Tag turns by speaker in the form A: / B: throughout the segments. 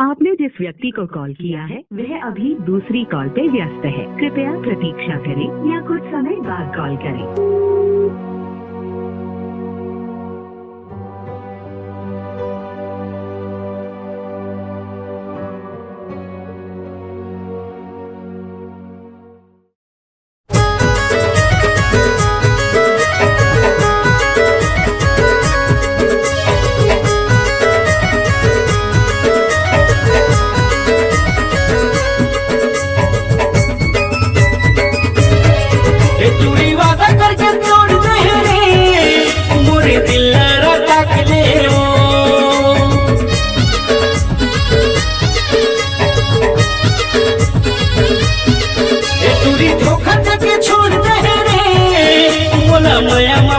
A: आपने जिस व्यक्ति को कॉल किया है वह अभी दूसरी कॉल पे व्यस्त है। कृपया प्रतीक्षा करें या कुछ समय बाद कॉल करें।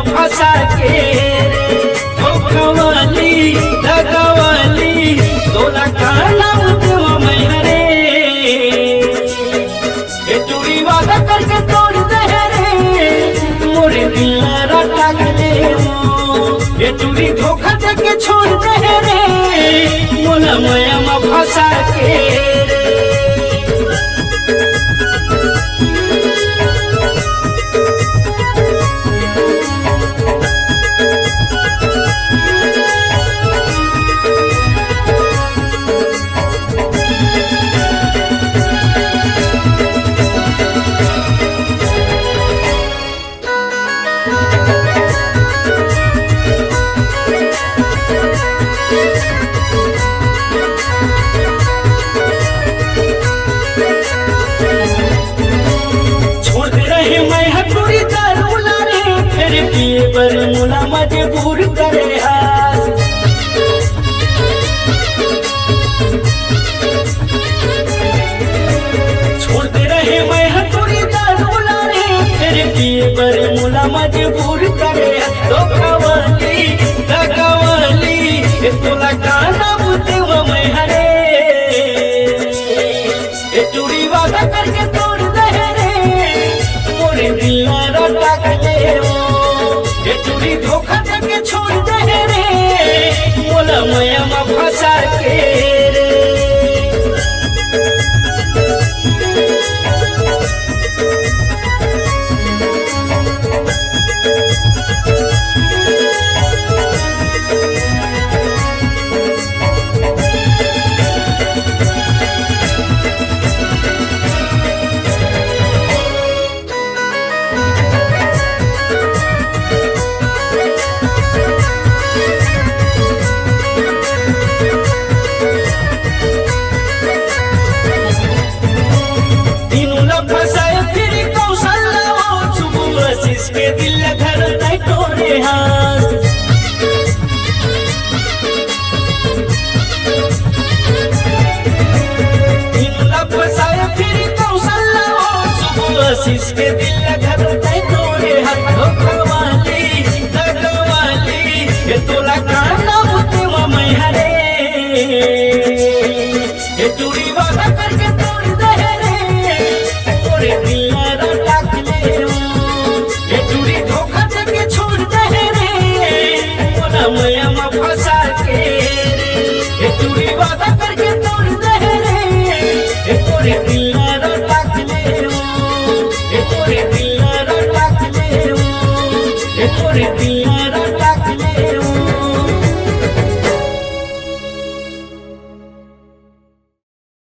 B: फंसा के धोखावाली दगावाली तोला काला देवा मैं रे ये चूड़ी वादा करके तोड़ दे रे मोरे दिल रटा के ले ये चूड़ी धोखा देके छोड़ दे रे मोला माया में फंसा के पर मुला मजबूर करे छोड़ते रहे मैं हथौड़ी दारू लाने फिर पिए पर मुला मजबूर करे धोखावाली दगावाली तोला काना बुतेवा मैं हरे ये चूड़ी वादा करके तोड़ दे रे मोरे दिल रटा के ये चूड़ी धोखा देके छोड़ दे रे मोला माया में फंसा के रे के दिल घर तय तोरे हाथ फसाए फिर कौशल्या आशीष के दिल घर तय तोरे हाथ धोखावाली दगावाली ये तोला काना बुतेवा मैं हरे ये चूड़ी वादा करके तोड़ दे रे तोरे दिल रटा के ले ये चूड़ी धोखा देके छोड़ दे रे मोला माया में फंसा के ये चूड़ी वादा करके तोड़ दे रे ये तोरे दिल रटा के ले ये तोरे दिल रटा के ले ये तोरे दिल